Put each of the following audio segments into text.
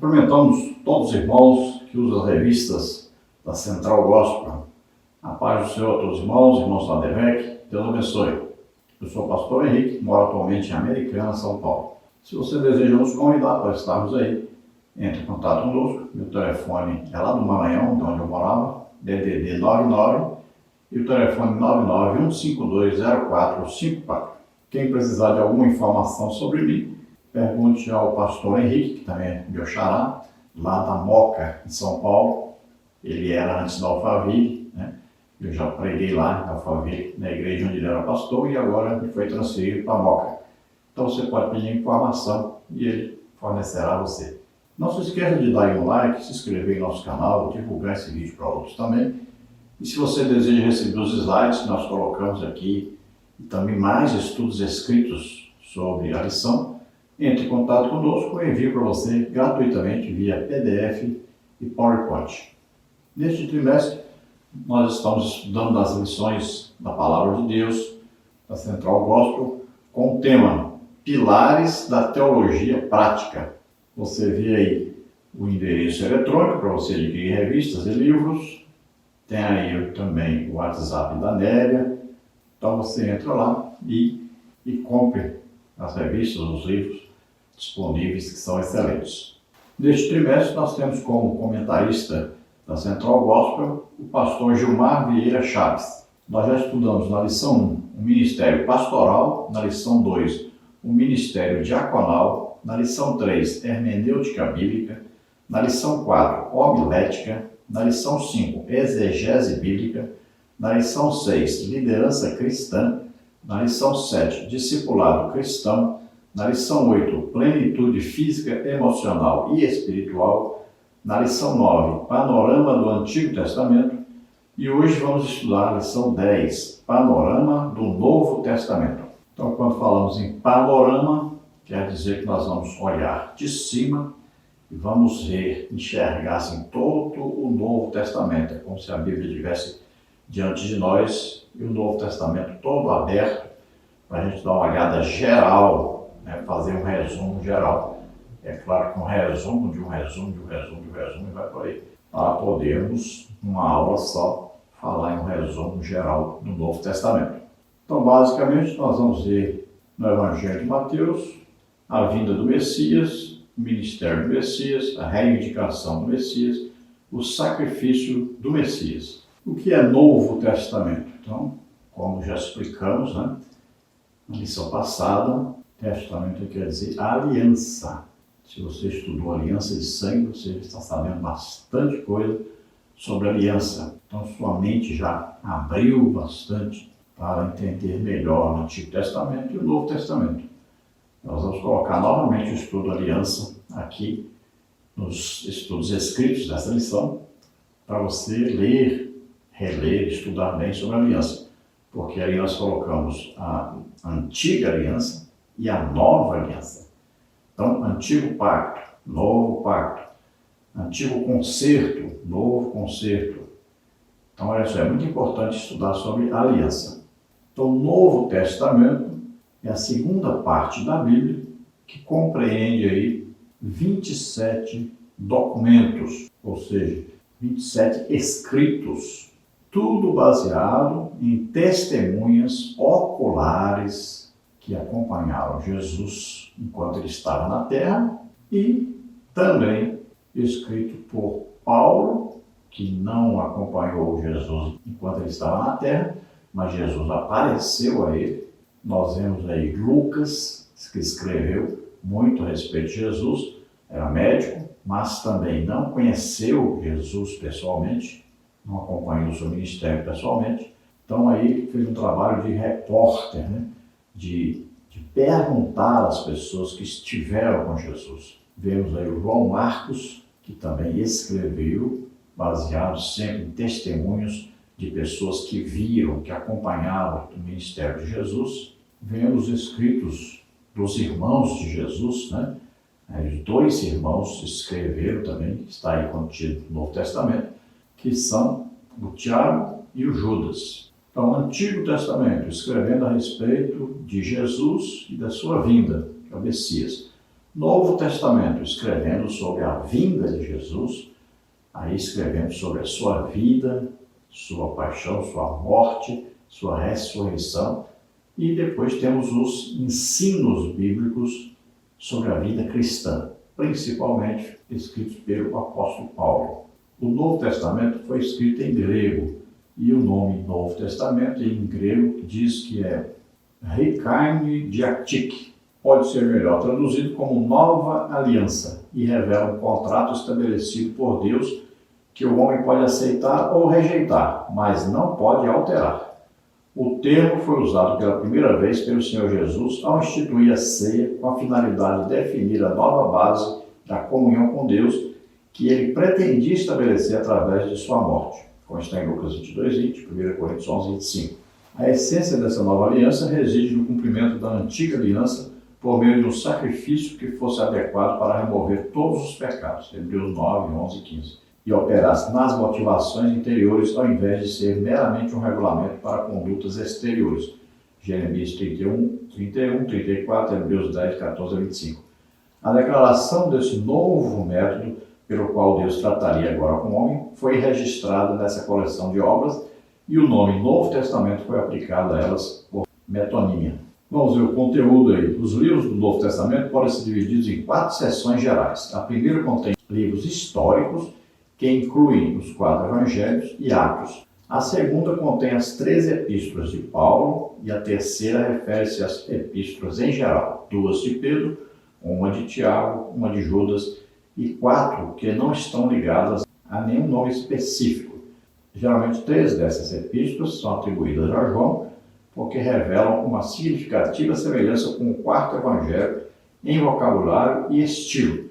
Cumprimentamos todos os irmãos que usam as revistas da Central Gospel. A paz do Senhor a todos os irmãos da ADVEC, Deus abençoe. Eu sou o pastor Henrique, moro atualmente em Americana, São Paulo. Se você deseja nos convidar para estarmos aí, entre em contato conosco. Meu telefone é lá do Maranhão, de onde eu morava, DDD 99, e o telefone 991520454. Quem precisar de alguma informação sobre mim, pergunte ao pastor Henrique, que também é meu xará, lá da Moca, em São Paulo. Ele era antes da Alphaville, né? Eu já preguei lá na Alphaville, na igreja onde ele era pastor, e agora ele foi transferido para a Moca. Então você pode pedir informação e ele fornecerá a você. Não se esqueça de dar um like, se inscrever em nosso canal, divulgar esse vídeo para outros também. E se você deseja receber os slides que nós colocamos aqui, e também mais estudos escritos sobre a lição, entre em contato conosco e envio para você gratuitamente via PDF e PowerPoint. Neste trimestre, nós estamos estudando as lições da Palavra de Deus, da Central Gospel, com o tema Pilares da Teologia Prática. Você vê aí o endereço eletrônico para você adquirir revistas e livros. Tem aí também o WhatsApp da Nélia. Então você entra lá e compre as revistas, os livros disponíveis, que são excelentes. Neste trimestre nós temos como comentarista da Central Gospel o pastor Gilmar Vieira Chaves. Nós já estudamos na lição 1 o ministério pastoral, na lição 2 o ministério diaconal, na lição 3 hermenêutica bíblica, na lição 4 homilética, na lição 5 exegese bíblica, na lição 6 liderança cristã, na lição 7 discipulado cristão, na lição 8 plenitude física, emocional e espiritual, na lição 9 panorama do Antigo Testamento, e hoje vamos estudar a lição 10 panorama do Novo Testamento. Então, quando falamos em panorama, quer dizer que nós vamos olhar de cima e vamos ver, enxergar assim, todo o Novo Testamento. É como se a Bíblia estivesse diante de nós e o Novo Testamento todo aberto para a gente dar uma olhada geral, né? Fazer um resumo geral. É claro que um resumo de um resumo e vai por aí, para podermos, numa aula só, falar em um resumo geral do Novo Testamento. Então, basicamente, nós vamos ver no Evangelho de Mateus a vinda do Messias, o ministério do Messias, a reivindicação do Messias, o sacrifício do Messias. O que é Novo Testamento? Então, como já explicamos, né, na lição passada, testamento quer dizer aliança. Se você estudou aliança de sangue, você está sabendo bastante coisa sobre aliança. Então, sua mente já abriu bastante para entender melhor o Antigo Testamento e o Novo Testamento. Nós vamos colocar novamente o estudo aliança aqui nos estudos escritos dessa lição, para você ler, reler, estudar bem sobre a aliança. Porque aí nós colocamos a antiga aliança e a nova aliança. Então, antigo pacto, novo pacto, antigo concerto, novo concerto. Então, olha só, é muito importante estudar sobre a aliança. Então, o Novo Testamento é a segunda parte da Bíblia que compreende aí 27 documentos, ou seja, 27 escritos, tudo baseado em testemunhas oculares que acompanharam Jesus enquanto ele estava na terra e também escrito por Paulo, que não acompanhou Jesus enquanto ele estava na terra, mas Jesus apareceu a ele. Nós vemos aí Lucas, que escreveu muito a respeito de Jesus, era médico, mas também não conheceu Jesus pessoalmente, não acompanhou o seu ministério pessoalmente. Então aí ele fez um trabalho de repórter, né? de perguntar às pessoas que estiveram com Jesus. Vemos aí o João Marcos, que também escreveu, baseado sempre em testemunhos de pessoas que viram, que acompanhavam o ministério de Jesus. Vemos escritos dos irmãos de Jesus, né? Os 2 irmãos escreveram também, que está aí contido no Novo Testamento, que são o Tiago e o Judas. Então, o Antigo Testamento, escrevendo a respeito de Jesus e da sua vinda, que é o Messias. Novo Testamento, escrevendo sobre a vinda de Jesus, aí escrevendo sobre a sua vida, sua paixão, sua morte, sua ressurreição. E depois temos os ensinos bíblicos sobre a vida cristã, principalmente escritos pelo apóstolo Paulo. O Novo Testamento foi escrito em grego, e o nome Novo Testamento em grego diz que é Recaime Diactic. Pode ser melhor traduzido como Nova Aliança, e revela um contrato estabelecido por Deus que o homem pode aceitar ou rejeitar, mas não pode alterar. O termo foi usado pela primeira vez pelo Senhor Jesus ao instituir a ceia com a finalidade de definir a nova base da comunhão com Deus que ele pretendia estabelecer através de sua morte, como está em Lucas 22:20, 1 Coríntios 11:25. A essência dessa nova aliança reside no cumprimento da antiga aliança por meio de um sacrifício que fosse adequado para remover todos os pecados, Hebreus 9, 11 e 15, e operasse nas motivações interiores ao invés de ser meramente um regulamento para condutas exteriores, Jeremias 31, 34, Hebreus 10, 14 a 25. A declaração desse novo método pelo qual Deus trataria agora com o homem foi registrada nessa coleção de obras e o nome Novo Testamento foi aplicado a elas por metonímia. Vamos ver o conteúdo aí. Os livros do Novo Testamento podem ser divididos em 4 seções gerais. A primeira contém livros históricos, que incluem os 4 evangelhos e Atos. A segunda contém as 13 epístolas de Paulo e a terceira refere-se às epístolas em geral, 2 de Pedro, uma de Tiago, uma de Judas e 4 que não estão ligadas a nenhum nome específico. Geralmente 3 dessas epístolas são atribuídas a João, porque revelam uma significativa semelhança com o 4º evangelho em vocabulário e estilo.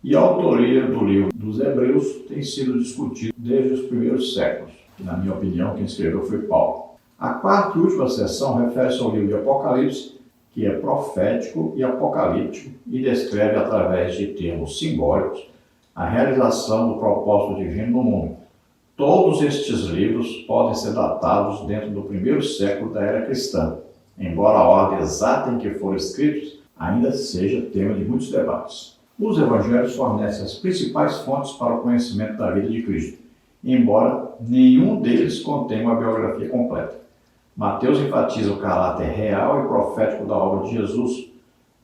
E a autoria do livro dos Hebreus tem sido discutida desde os primeiros séculos. Na minha opinião, quem escreveu foi Paulo. A 4ª e última seção refere-se ao livro de Apocalipse, que é profético e apocalíptico e descreve, através de termos simbólicos, a realização do propósito divino no mundo. Todos estes livros podem ser datados dentro do 1º século da era cristã, embora a ordem exata em que foram escritos ainda seja tema de muitos debates. Os evangelhos fornecem as principais fontes para o conhecimento da vida de Cristo, embora nenhum deles contenha uma biografia completa. Mateus enfatiza o caráter real e profético da obra de Jesus.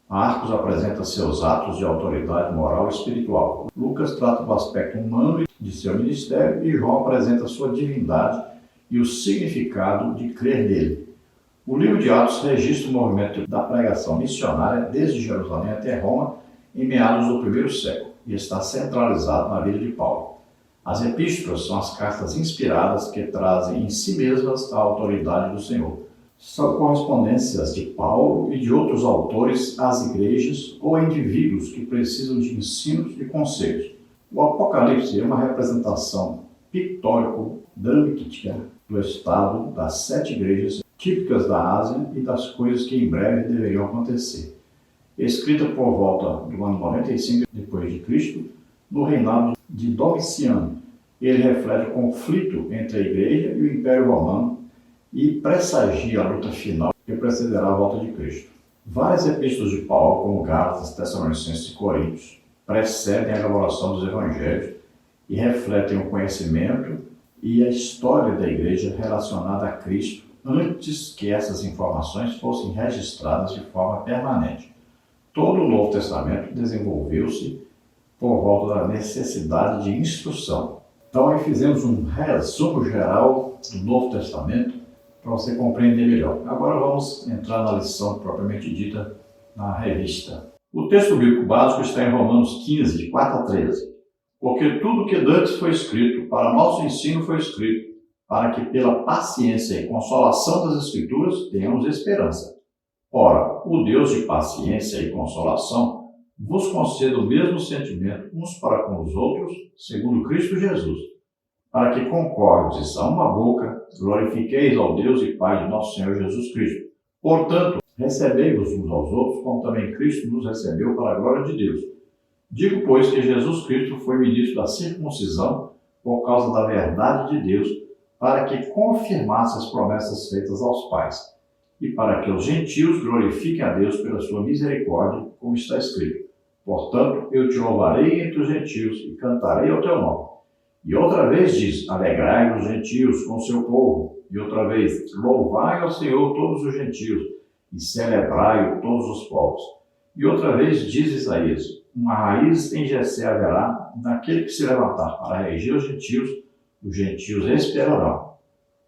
Marcos apresenta seus atos de autoridade moral e espiritual. Lucas trata do aspecto humano de seu ministério e João apresenta sua divindade e o significado de crer nele. O livro de Atos registra o movimento da pregação missionária desde Jerusalém até Roma em meados do 1º século e está centralizado na vida de Paulo. As epístolas são as cartas inspiradas que trazem em si mesmas a autoridade do Senhor. São correspondências de Paulo e de outros autores às igrejas ou a indivíduos que precisam de ensinos e conselhos. O Apocalipse é uma representação pictórico-dramatítica do estado das 7 igrejas típicas da Ásia e das coisas que em breve deveriam acontecer. Escrita por volta do ano 95 d.C., no reinado de Domiciano. Ele reflete o conflito entre a Igreja e o Império Romano e pressagia a luta final que precederá a volta de Cristo. Várias epístolas de Paulo, como Gálatas, Tessalonicenses e Coríntios, precedem a elaboração dos Evangelhos e refletem o conhecimento e a história da Igreja relacionada a Cristo antes que essas informações fossem registradas de forma permanente. Todo o Novo Testamento desenvolveu-se por volta da necessidade de instrução. Então, aí fizemos um resumo geral do Novo Testamento para você compreender melhor. Agora vamos entrar na lição propriamente dita na revista. O texto bíblico básico está em Romanos 15, de 4 a 13. Porque tudo que dantes foi escrito, para nosso ensino foi escrito, para que pela paciência e consolação das Escrituras tenhamos esperança. Ora, o Deus de paciência e consolação vos conceda o mesmo sentimento uns para com os outros, segundo Cristo Jesus, para que concordes a uma boca, glorifiqueis ao Deus e Pai de nosso Senhor Jesus Cristo. Portanto, recebei-vos uns aos outros, como também Cristo nos recebeu para a glória de Deus. Digo, pois, que Jesus Cristo foi ministro da circuncisão por causa da verdade de Deus, para que confirmasse as promessas feitas aos pais, e para que os gentios glorifiquem a Deus pela sua misericórdia, como está escrito. Portanto, eu te louvarei entre os gentios e cantarei ao teu nome. E outra vez diz, alegrai os gentios com o seu povo. E outra vez, louvai ao Senhor todos os gentios e celebrai-o todos os povos. E outra vez diz Isaías, uma raiz em Jessé haverá naquele que se levantar para reger os gentios esperarão.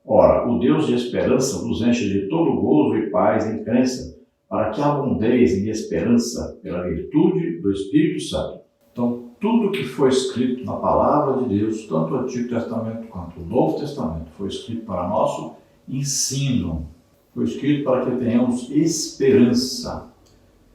Ora, o Deus de esperança nos enche de todo gozo e paz em crença, para que abundeis em esperança pela virtude do Espírito Santo. Então, tudo que foi escrito na Palavra de Deus, tanto o Antigo Testamento quanto o Novo Testamento, foi escrito para nosso ensino. Foi escrito para que tenhamos esperança,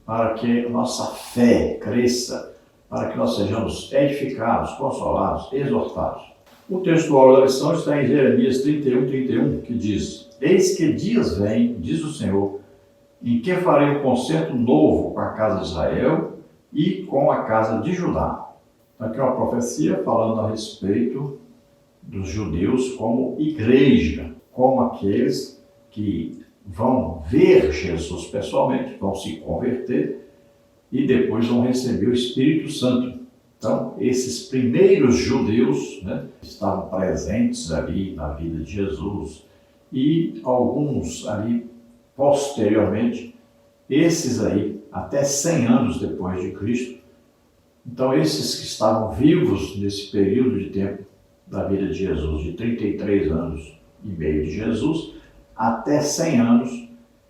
para que nossa fé cresça, para que nós sejamos edificados, consolados, exortados. O textual da lição está em Jeremias 31, que diz: Eis que dias vêm, diz o Senhor, em que farei um concerto novo com a casa de Israel e com a casa de Judá. Então, aqui é uma profecia falando a respeito dos judeus como igreja, como aqueles que vão ver Jesus pessoalmente, vão se converter e depois vão receber o Espírito Santo. Então, esses primeiros judeus, estavam presentes ali na vida de Jesus e alguns ali posteriormente, esses aí até 100 anos depois de Cristo. Então, esses que estavam vivos nesse período de tempo da vida de Jesus, de 33 anos e meio de Jesus, até 100 anos,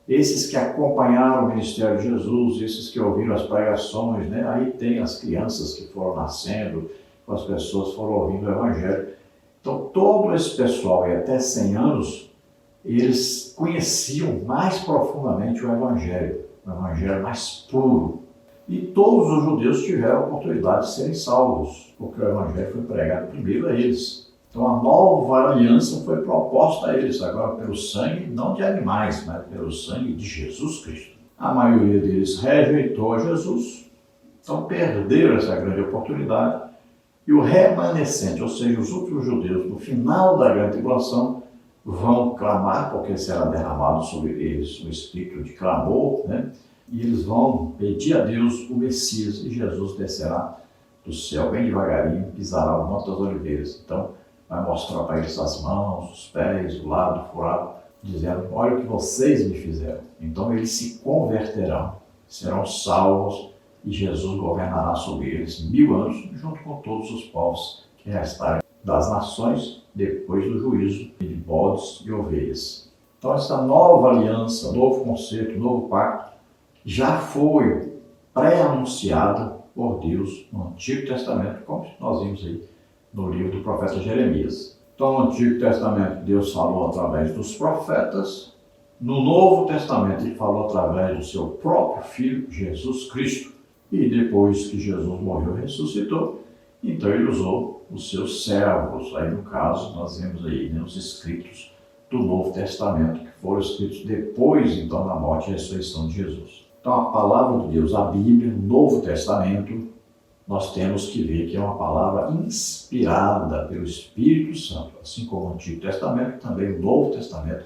esses que acompanharam o ministério de Jesus, esses que ouviram as pregações, aí tem as crianças que foram nascendo, as pessoas foram ouvindo o Evangelho. Então, todo esse pessoal, e até 100 anos, eles conheciam mais profundamente o Evangelho mais puro. E todos os judeus tiveram a oportunidade de serem salvos, porque o Evangelho foi pregado primeiro a eles. Então a nova aliança foi proposta a eles, agora pelo sangue, não de animais, mas pelo sangue de Jesus Cristo. A maioria deles rejeitou a Jesus, então perderam essa grande oportunidade. E o remanescente, ou seja, os últimos judeus, no final da grande tribulação, vão clamar, porque será derramado sobre eles um espírito de clamor, e eles vão pedir a Deus o Messias, e Jesus descerá do céu bem devagarinho, pisará o Monte das Oliveiras. Então, vai mostrar para eles as mãos, os pés, o lado furado, dizendo: olha o que vocês me fizeram. Então, eles se converterão, serão salvos, e Jesus governará sobre eles 1000 anos, junto com todos os povos que restarem das nações, depois do juízo de bodes e ovelhas. Então, essa nova aliança, novo conceito, novo pacto, já foi pré-anunciada por Deus no Antigo Testamento, como nós vimos aí no livro do profeta Jeremias. Então, no Antigo Testamento, Deus falou através dos profetas. No Novo Testamento, Ele falou através do seu próprio Filho, Jesus Cristo. E depois que Jesus morreu e ressuscitou, então Ele usou os seus servos. Aí, no caso, nós vemos aí os escritos do Novo Testamento, que foram escritos depois, então, da morte e ressurreição de Jesus. Então, a palavra de Deus, a Bíblia, o Novo Testamento, nós temos que ver que é uma palavra inspirada pelo Espírito Santo. Assim como o Antigo Testamento, também o Novo Testamento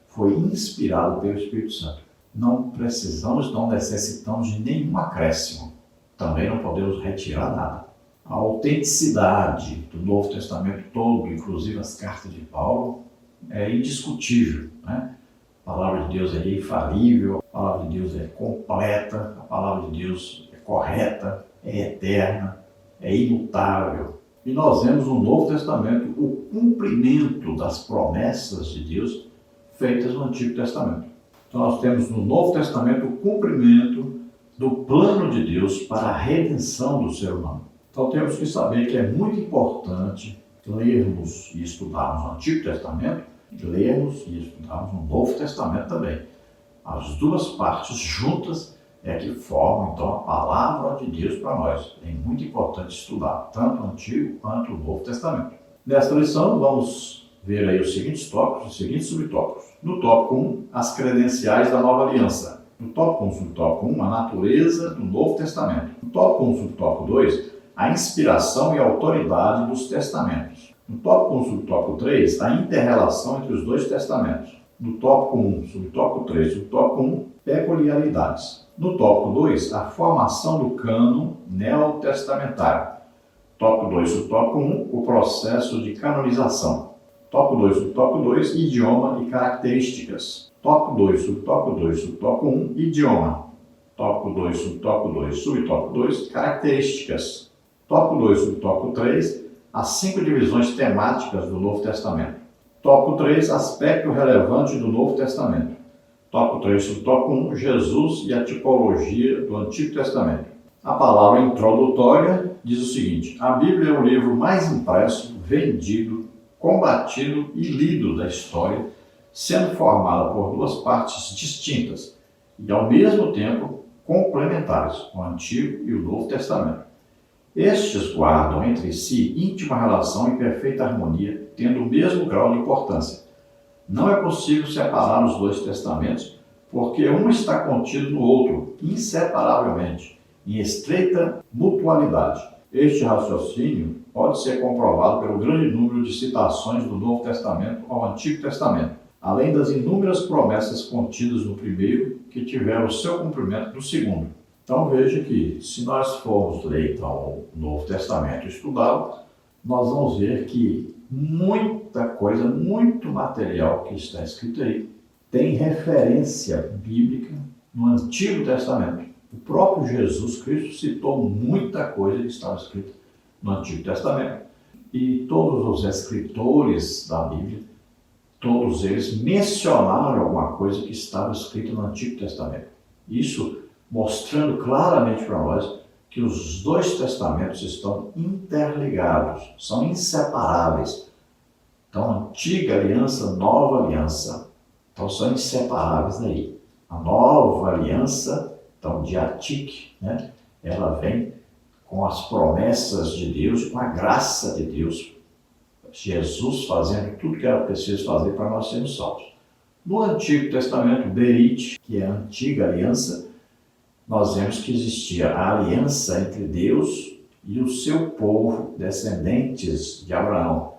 foi inspirado pelo Espírito Santo. Não precisamos, não necessitamos de nenhum acréscimo. Também não podemos retirar nada. A autenticidade do Novo Testamento todo, inclusive as cartas de Paulo, é indiscutível, A palavra de Deus é infalível, a palavra de Deus é completa, a palavra de Deus é correta, é eterna, é imutável. E nós vemos no Novo Testamento o cumprimento das promessas de Deus feitas no Antigo Testamento. Então nós temos no Novo Testamento o cumprimento do plano de Deus para a redenção do ser humano. Então temos que saber que é muito importante lermos e estudarmos o Antigo Testamento, lermos e estudarmos o Novo Testamento também. As duas partes juntas é que formam, então, a palavra de Deus para nós. É muito importante estudar tanto o Antigo quanto o Novo Testamento. Nesta lição, vamos ver aí os seguintes tópicos, os seguintes subtópicos. No tópico 1, as credenciais da nova aliança. No tópico 1, subtópico 1, a natureza do Novo Testamento. No tópico 1, subtópico 2, a inspiração e a autoridade dos testamentos. No tópico 1, subtópico 3, a inter-relação entre os dois testamentos. No tópico 1, subtópico 3, subtópico 1, peculiaridades. No tópico 2, a formação do cânon neotestamentário. Tópico 2, o tópico 1, o processo de canonização. Tópico 2, o tópico 2, idioma e características. Tópico 2, o tópico 2, o tópico 1, idioma. Tópico 2, o tópico 2, subtópico 2, características. Tópico 2, o tópico 3, as 5 divisões temáticas do Novo Testamento. Tópico 3, aspecto relevante do Novo Testamento. Tópico 3, subtópico 1, Jesus e a tipologia do Antigo Testamento. A palavra introdutória diz o seguinte: a Bíblia é o livro mais impresso, vendido, combatido e lido da história, sendo formada por 2 partes distintas e, ao mesmo tempo, complementares, o Antigo e o Novo Testamento. Estes guardam entre si íntima relação e perfeita harmonia, tendo o mesmo grau de importância. Não é possível separar os 2 testamentos, porque um está contido no outro, inseparavelmente, em estreita mutualidade. Este raciocínio pode ser comprovado pelo grande número de citações do Novo Testamento ao Antigo Testamento, além das inúmeras promessas contidas no primeiro, que tiveram o seu cumprimento no segundo. Então veja que, se nós formos ler então, o Novo Testamento e estudá-lo, nós vamos ver que muita coisa, muito material que está escrito aí, tem referência bíblica no Antigo Testamento. O próprio Jesus Cristo citou muita coisa que estava escrita no Antigo Testamento. E todos os escritores da Bíblia, todos eles mencionaram alguma coisa que estava escrita no Antigo Testamento. Isso mostrando claramente para nós que os 2 testamentos estão interligados, são inseparáveis. Então, antiga aliança, nova aliança, então são inseparáveis daí. A nova aliança, então, diatique, né? Ela vem com as promessas de Deus, com a graça de Deus, Jesus fazendo tudo que era preciso fazer para nós sermos salvos. No Antigo Testamento, Berite, que é a antiga aliança, nós vemos que existia a aliança entre Deus e o seu povo, descendentes de Abraão,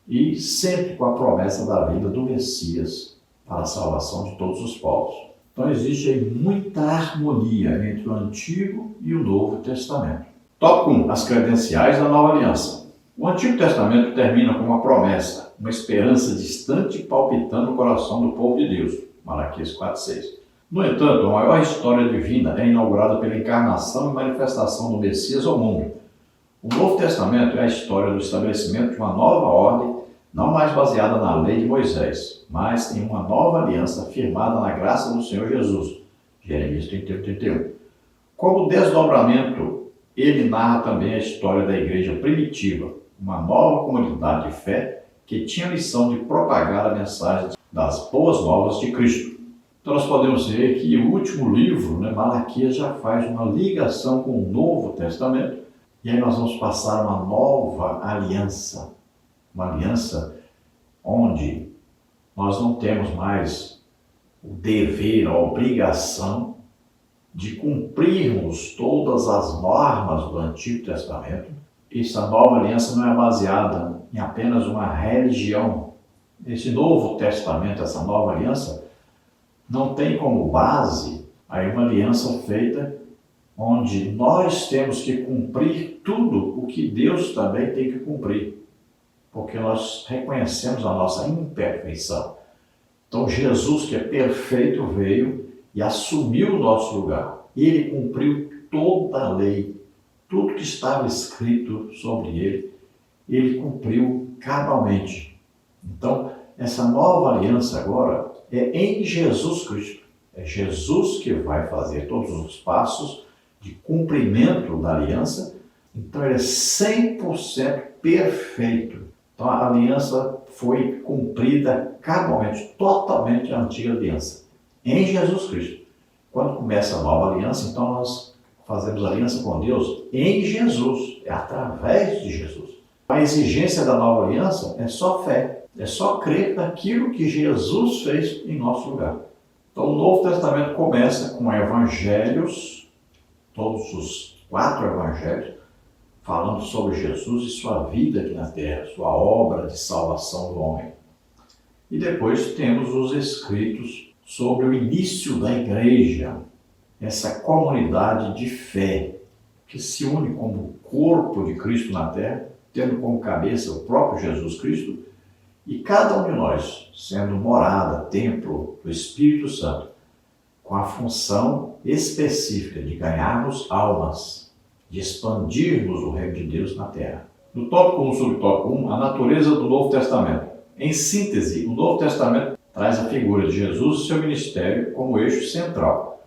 e sempre com a promessa da vinda do Messias para a salvação de todos os povos. Então existe aí muita harmonia entre o Antigo e o Novo Testamento. Tópico 1. As credenciais da Nova Aliança. O Antigo Testamento termina com uma promessa, uma esperança distante palpitando no coração do povo de Deus. Malaquias 4:6. No entanto, a maior história divina é inaugurada pela encarnação e manifestação do Messias ao mundo. O Novo Testamento é a história do estabelecimento de uma nova ordem, não mais baseada na lei de Moisés, mas em uma nova aliança firmada na graça do Senhor Jesus. Jeremias 31:31. Como desdobramento, ele narra também a história da igreja primitiva, uma nova comunidade de fé que tinha a missão de propagar a mensagem das boas novas de Cristo. Então nós podemos ver que o último livro, Malaquias, já faz uma ligação com o Novo Testamento, e aí nós vamos passar uma nova aliança, uma aliança onde nós não temos mais o dever, a obrigação de cumprirmos todas as normas do Antigo Testamento. Essa nova aliança não é baseada em apenas uma religião. Esse Novo Testamento, essa nova aliança, não tem como base aí uma aliança feita onde nós temos que cumprir tudo o que Deus também tem que cumprir, porque nós reconhecemos a nossa imperfeição. Então Jesus, que é perfeito, veio e assumiu o nosso lugar. Ele cumpriu toda a lei, tudo que estava escrito sobre ele cumpriu cabalmente. Então, essa nova aliança agora é em Jesus Cristo. É Jesus que vai fazer todos os passos de cumprimento da aliança. Então ele é 100% perfeito. Então a aliança foi cumprida cabalmente, totalmente a antiga aliança, em Jesus Cristo. Quando começa a nova aliança, então nós fazemos aliança com Deus em Jesus, é através de Jesus. A exigência da nova aliança é só fé. É só crer naquilo que Jesus fez em nosso lugar. Então o Novo Testamento começa com evangelhos, todos os 4 evangelhos, falando sobre Jesus e sua vida aqui na terra, sua obra de salvação do homem. E depois temos os escritos sobre o início da igreja. essa comunidade de fé que se une como corpo de Cristo na terra, tendo como cabeça o próprio Jesus Cristo, e cada um de nós sendo morada, templo do Espírito Santo, com a função específica de ganharmos almas, de expandirmos o reino de Deus na terra. No tópico 1, subtópico 1, a natureza do Novo Testamento. Em síntese, o Novo Testamento traz a figura de Jesus e seu ministério como eixo central.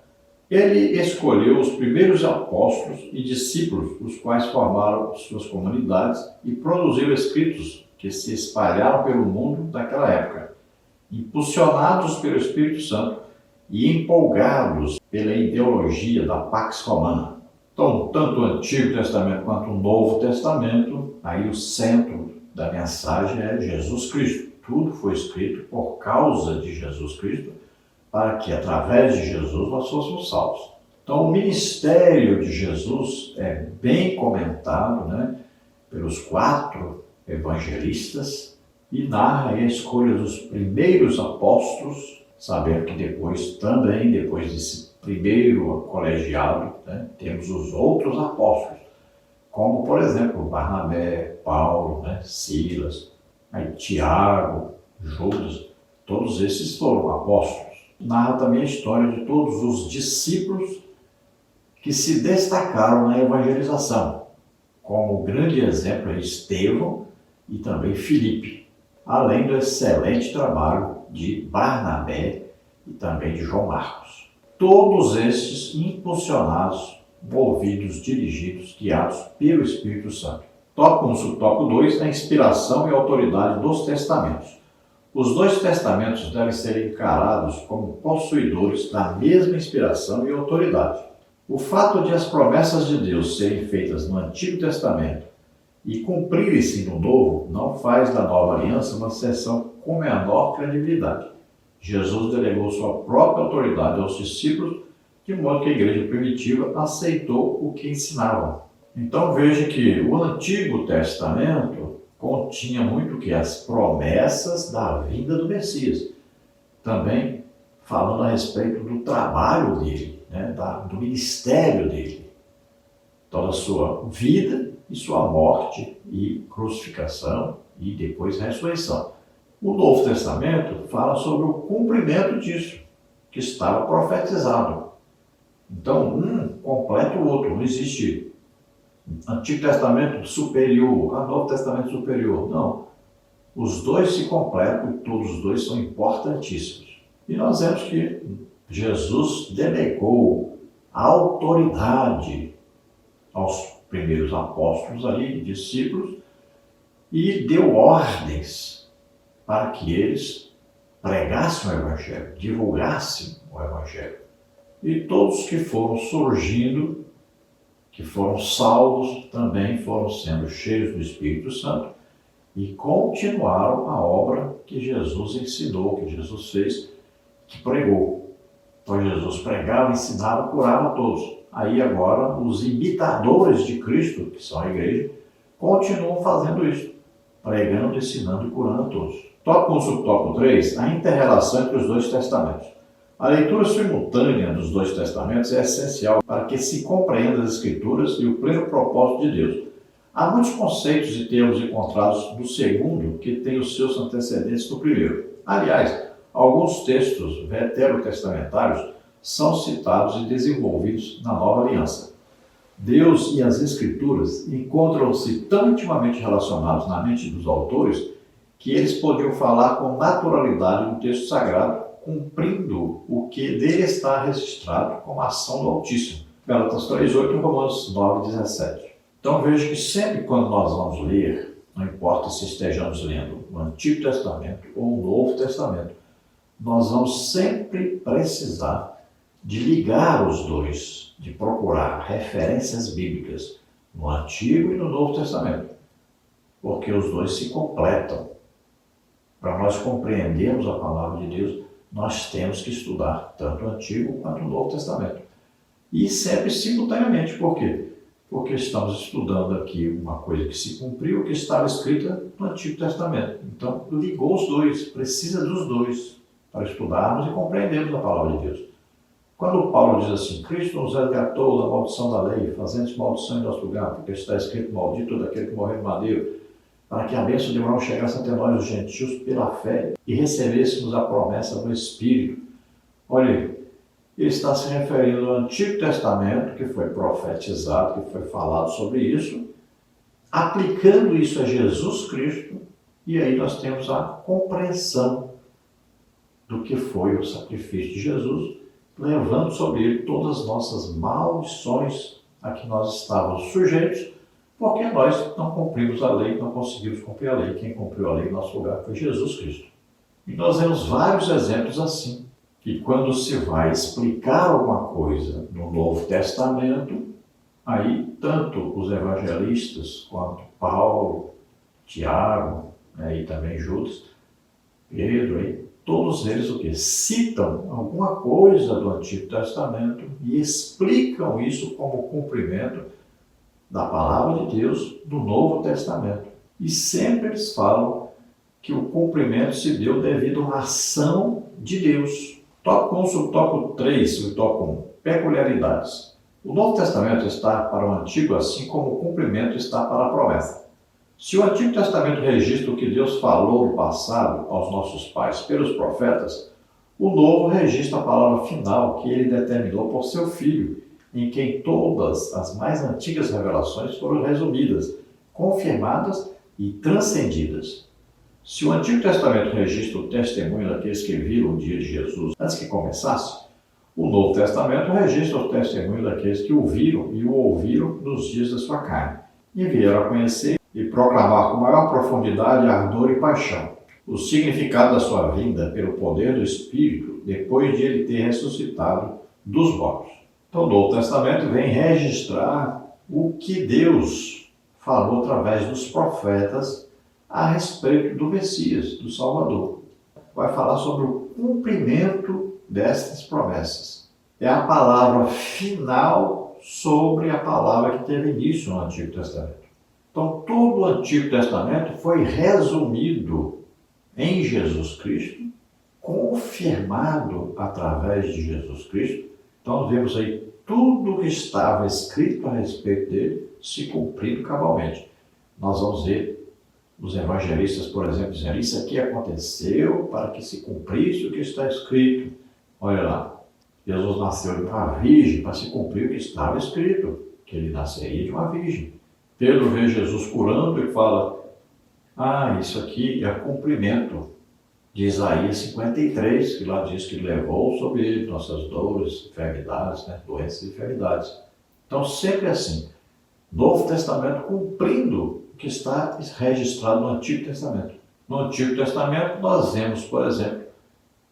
Ele escolheu os primeiros apóstolos e discípulos, os quais formaram suas comunidades e produziu escritos que se espalharam pelo mundo daquela época, impulsionados pelo Espírito Santo e empolgados pela ideologia da Pax Romana. Então, tanto o Antigo Testamento quanto o Novo Testamento, aí o centro da mensagem é Jesus Cristo. Tudo foi escrito por causa de Jesus Cristo, para que, através de Jesus, nós fôssemos salvos. Então, o ministério de Jesus é bem comentado, pelos 4 evangelistas e narra a escolha dos primeiros apóstolos, sabendo que depois desse primeiro colegiado, temos os outros apóstolos, como, por exemplo, Barnabé, Paulo, Silas, Tiago, Judas, todos esses foram apóstolos. Narra também a história de todos os discípulos que se destacaram na evangelização, como grande exemplo é Estevão e também Filipe, além do excelente trabalho de Barnabé e também de João Marcos. Todos estes impulsionados, movidos, dirigidos, guiados pelo Espírito Santo. Tópico 1, subtópico 2, a inspiração e autoridade dos testamentos. Os 2 testamentos devem ser encarados como possuidores da mesma inspiração e autoridade. O fato de as promessas de Deus serem feitas no Antigo Testamento e cumprirem-se no Novo não faz da Nova Aliança uma seção com menor credibilidade. Jesus delegou sua própria autoridade aos discípulos, de modo que a igreja primitiva aceitou o que ensinava. Então veja que o Antigo Testamento continha muito que as promessas da vinda do Messias. Também falando a respeito do trabalho dele, do ministério dele. Toda a sua vida e sua morte e crucificação e depois ressurreição. O Novo Testamento fala sobre o cumprimento disso, que estava profetizado. Então, um completa o outro, não existe Antigo Testamento superior, Novo Testamento superior. Não. Os 2 se completam e todos os 2 são importantíssimos. E nós vemos que Jesus delegou autoridade aos primeiros apóstolos ali, discípulos, e deu ordens para que eles pregassem o Evangelho, divulgassem o Evangelho. E todos que foram surgindo, que foram salvos, também foram sendo cheios do Espírito Santo e continuaram a obra que Jesus ensinou, que Jesus fez, que pregou. Então Jesus pregava, ensinava, curava a todos. Aí agora os imitadores de Cristo, que são a igreja, continuam fazendo isso, pregando, ensinando e curando a todos. Tópico 1, subtópico 3, a inter-relação entre os 2 testamentos. A leitura simultânea dos 2 testamentos é essencial para que se compreenda as Escrituras e o pleno propósito de Deus. Há muitos conceitos e termos encontrados no segundo que têm os seus antecedentes no primeiro. Aliás, alguns textos veterotestamentários são citados e desenvolvidos na Nova Aliança. Deus e as Escrituras encontram-se tão intimamente relacionados na mente dos autores que eles podiam falar com naturalidade no texto sagrado, cumprindo o que dele está registrado como ação do Altíssimo. Gálatas 3:8 e Romanos 9:17. Então veja que sempre quando nós vamos ler, não importa se estejamos lendo o Antigo Testamento ou o Novo Testamento, nós vamos sempre precisar de ligar os 2, de procurar referências bíblicas no Antigo e no Novo Testamento, porque os 2 se completam. Para nós compreendermos a palavra de Deus, nós temos que estudar tanto o Antigo quanto o Novo Testamento. E sempre simultaneamente. Por quê? Porque estamos estudando aqui uma coisa que se cumpriu, que estava escrita no Antigo Testamento. Então, ligou os 2, precisa dos 2 para estudarmos e compreendermos a palavra de Deus. Quando Paulo diz assim, Cristo nos resgatou da maldição da lei, fazendo maldição em nosso lugar, porque está escrito, maldito daquele que morreu no madeiro, para que a bênção de Abraão chegasse até nós, os gentios, pela fé, e recebêssemos a promessa do Espírito. Olha aí, ele está se referindo ao Antigo Testamento, que foi profetizado, que foi falado sobre isso, aplicando isso a Jesus Cristo, e aí nós temos a compreensão do que foi o sacrifício de Jesus, levando sobre ele todas as nossas maldições a que nós estávamos sujeitos, porque nós não cumprimos a lei, não conseguimos cumprir a lei. Quem cumpriu a lei em nosso lugar foi Jesus Cristo. E nós vemos vários exemplos assim, que quando se vai explicar alguma coisa no Novo Testamento, aí tanto os evangelistas quanto Paulo, Tiago, e também Judas, Pedro, aí, todos eles o quê? Citam alguma coisa do Antigo Testamento e explicam isso como cumprimento da Palavra de Deus do Novo Testamento. E sempre eles falam que o cumprimento se deu devido à ação de Deus. Tópico 1 sobre tópico 3 sobre tópico 1. Peculiaridades. O Novo Testamento está para o Antigo assim como o cumprimento está para a promessa. Se o Antigo Testamento registra o que Deus falou no passado aos nossos pais pelos profetas, o Novo registra a palavra final que ele determinou por seu Filho, em quem todas as mais antigas revelações foram resumidas, confirmadas e transcendidas. Se o Antigo Testamento registra o testemunho daqueles que viram o dia de Jesus antes que começasse, o Novo Testamento registra o testemunho daqueles que o viram e o ouviram nos dias da sua carne, e vieram a conhecer e proclamar com maior profundidade, ardor e paixão o significado da sua vinda pelo poder do Espírito depois de ele ter ressuscitado dos mortos. Então, o Novo Testamento vem registrar o que Deus falou através dos profetas a respeito do Messias, do Salvador. Vai falar sobre o cumprimento destas promessas. É a palavra final sobre a palavra que teve início no Antigo Testamento. Então, todo o Antigo Testamento foi resumido em Jesus Cristo, confirmado através de Jesus Cristo. Então, nós vemos aí tudo que estava escrito a respeito dele se cumprindo cabalmente. Nós vamos ver os evangelistas, por exemplo, dizendo isso aqui aconteceu para que se cumprisse o que está escrito. Olha lá, Jesus nasceu de uma virgem para se cumprir o que estava escrito, que ele nasceria de uma virgem. Pedro vê Jesus curando e fala, isso aqui é cumprimento de Isaías 53, que lá diz que levou sobre ele nossas dores, enfermidades, doenças e enfermidades. Então, sempre assim, Novo Testamento cumprindo o que está registrado no Antigo Testamento. No Antigo Testamento, nós vemos, por exemplo,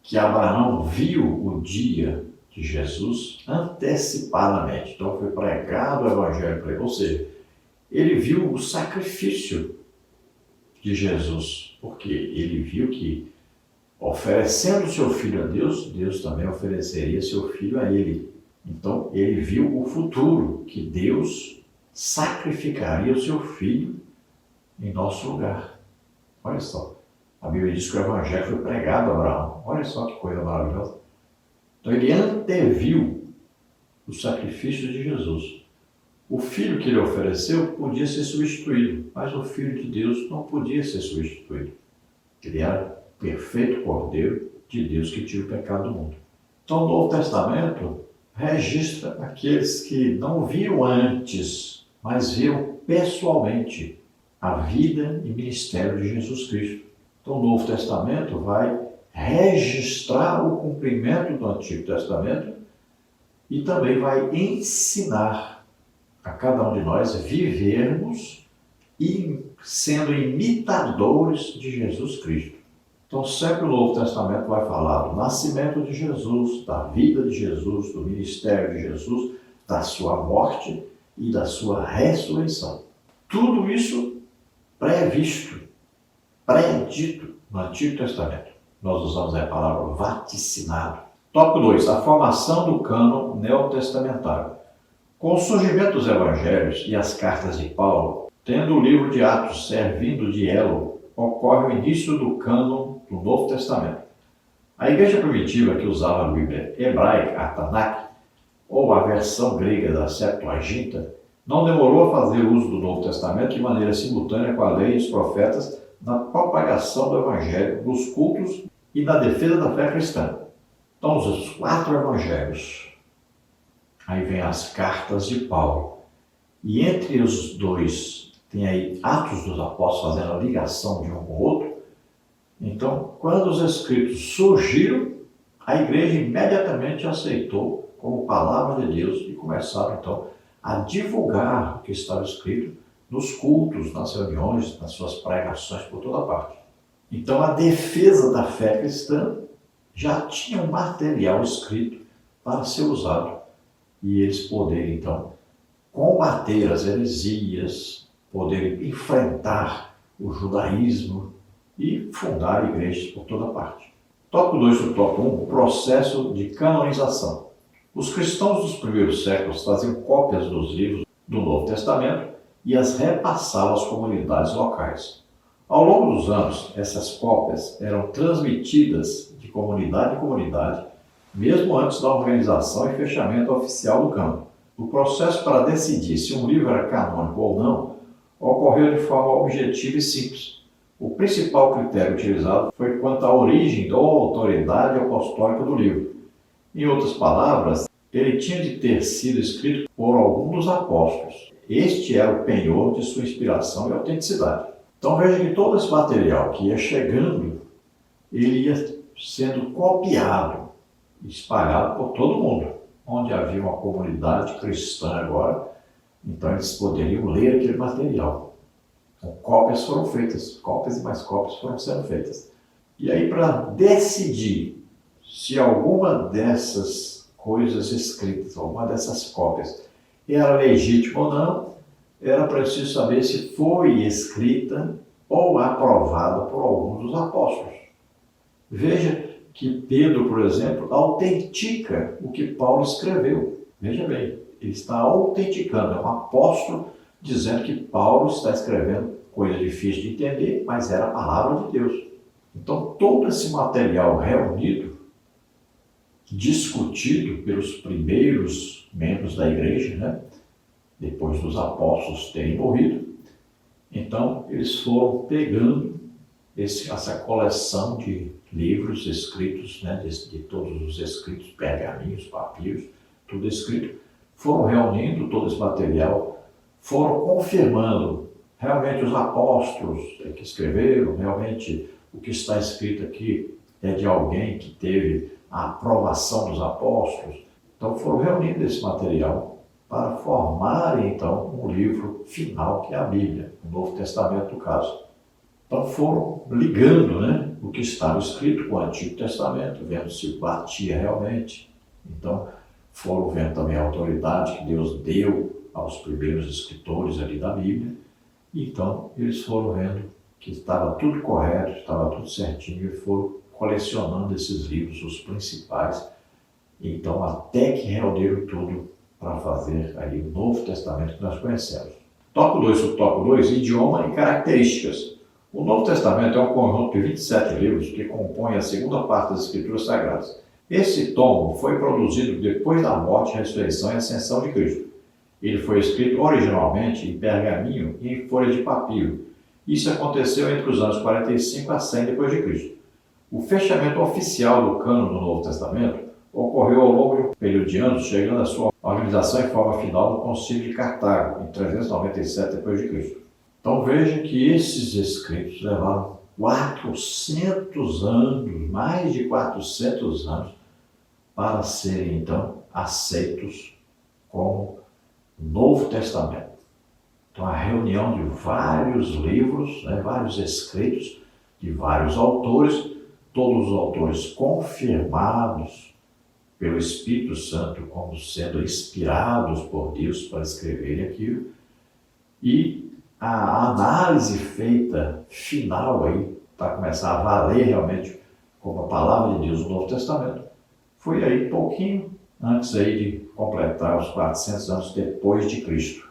que Abraão viu o dia de Jesus antecipadamente. Então, foi pregado o Evangelho para ele, ou seja, ele viu o sacrifício de Jesus, porque ele viu que, oferecendo seu filho a Deus, Deus também ofereceria seu filho a ele. Então, ele viu o futuro, que Deus sacrificaria o seu filho em nosso lugar. Olha só, a Bíblia diz que o Evangelho foi pregado a Abraão. Olha só que coisa maravilhosa. Então, ele anteviu o sacrifício de Jesus. O filho que ele ofereceu podia ser substituído, mas o Filho de Deus não podia ser substituído. Ele era o perfeito Cordeiro de Deus que tira o pecado do mundo. Então, o Novo Testamento registra aqueles que não viram antes, mas viram pessoalmente a vida e ministério de Jesus Cristo. Então, o Novo Testamento vai registrar o cumprimento do Antigo Testamento e também vai ensinar a cada um de nós vivermos e sendo imitadores de Jesus Cristo. Então, sempre o Novo Testamento vai falar do nascimento de Jesus, da vida de Jesus, do ministério de Jesus, da sua morte e da sua ressurreição. Tudo isso previsto, predito no Antigo Testamento. Nós usamos a palavra vaticinado. Tópico 2. A formação do cânon neotestamentário. Com o surgimento dos evangelhos e as cartas de Paulo, tendo o livro de Atos servindo de elo, ocorre o início do cânon do Novo Testamento. A igreja primitiva, que usava a Bíblia hebraica, a Tanakh, ou a versão grega da Septuaginta, não demorou a fazer uso do Novo Testamento de maneira simultânea com a lei e os profetas na propagação do Evangelho, nos cultos e na defesa da fé cristã. Então, os 4 evangelhos. Aí vem as cartas de Paulo. E entre os dois, tem aí Atos dos Apóstolos fazendo a ligação de um com o outro. Então, quando os escritos surgiram, a igreja imediatamente aceitou como palavra de Deus e começaram, então, a divulgar o que estava escrito nos cultos, nas reuniões, nas suas pregações por toda parte. Então, a defesa da fé cristã já tinha um material escrito para ser usado e eles poderem, então, combater as heresias, poderem enfrentar o judaísmo e fundar igrejas por toda parte. Tópico 2 do tópico 1, o processo de canonização. Os cristãos dos primeiros séculos traziam cópias dos livros do Novo Testamento e as repassavam às comunidades locais. Ao longo dos anos, essas cópias eram transmitidas de comunidade em comunidade, mesmo antes da organização e fechamento oficial do cânon. O processo para decidir se um livro era canônico ou não ocorreu de forma objetiva e simples. O principal critério utilizado foi quanto à origem ou autoridade apostólica do livro. Em outras palavras, ele tinha de ter sido escrito por algum dos apóstolos. Este era o penhor de sua inspiração e autenticidade. Então veja que todo esse material que ia chegando, ele ia sendo copiado, espalhado por todo mundo. Onde havia uma comunidade cristã agora, então eles poderiam ler aquele material. Então, cópias foram feitas, cópias e mais cópias foram sendo feitas. E aí, para decidir se alguma dessas coisas escritas, alguma dessas cópias, era legítima ou não, era preciso saber se foi escrita ou aprovada por algum dos apóstolos. Veja que Pedro, por exemplo, autentica o que Paulo escreveu. Veja bem, ele está autenticando, é um apóstolo dizendo que Paulo está escrevendo coisa difícil de entender, mas era a palavra de Deus. Então, todo esse material reunido, discutido pelos primeiros membros da igreja, né? Depois dos apóstolos terem morrido, então eles foram pegando essa coleção de livros escritos, né, de todos os escritos, pergaminhos, papiros, tudo escrito, foram reunindo todo esse material, foram confirmando realmente os apóstolos que escreveram, realmente o que está escrito aqui é de alguém que teve a aprovação dos apóstolos. Então foram reunindo esse material para formarem então um livro final, que é a Bíblia, o Novo Testamento no caso. Então foram ligando, né, o que estava escrito com o Antigo Testamento, vendo se batia realmente. Então foram vendo também a autoridade que Deus deu aos primeiros escritores ali da Bíblia. Então eles foram vendo que estava tudo correto, estava tudo certinho e foram colecionando esses livros, os principais. Então até que reuniram tudo para fazer aí o Novo Testamento que nós conhecemos. Tópico 2, subtópico 2, idioma e características. O Novo Testamento é um conjunto de 27 livros que compõem a segunda parte das Escrituras Sagradas. Esse tomo foi produzido depois da morte, ressurreição e ascensão de Cristo. Ele foi escrito originalmente em pergaminho e em folha de papiro. Isso aconteceu entre os anos 45 a 100 depois de Cristo. O fechamento oficial do cânon do Novo Testamento ocorreu ao longo de um período de anos, chegando à sua organização em forma final no Concílio de Cartago, em 397 depois de Cristo. Então veja que esses escritos levaram 400 anos, mais de 400 anos, para serem então aceitos como Novo Testamento. Então a reunião de vários livros, né, vários escritos de vários autores, todos os autores confirmados pelo Espírito Santo como sendo inspirados por Deus para escreverem aquilo, e a análise feita final aí, para começar a valer realmente como a palavra de Deus no Novo Testamento, foi aí pouquinho antes aí de completar os 400 anos depois de Cristo.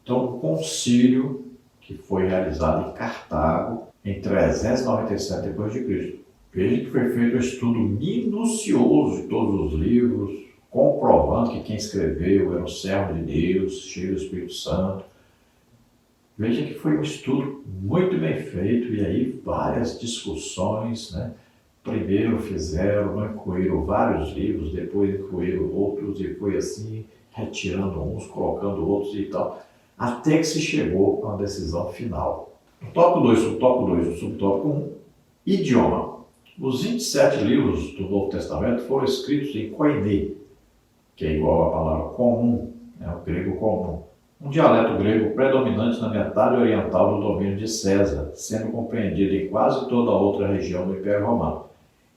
Então, um concílio que foi realizado em Cartago em 397 depois de Cristo. Veja que foi feito um estudo minucioso de todos os livros, comprovando que quem escreveu era um servo de Deus, cheio do Espírito Santo. Veja que foi um estudo muito bem feito, e aí várias discussões, né? Primeiro incluíram vários livros, depois incluíram outros, e foi assim, retirando uns, colocando outros e tal, até que se chegou a uma decisão final. No tópico 2, subtópico 2, o subtópico 1, idioma. Os 27 livros do Novo Testamento foram escritos em koiné, que é igual à palavra comum, o grego comum. Um dialeto grego predominante na metade oriental do domínio de César, sendo compreendido em quase toda a outra região do Império Romano.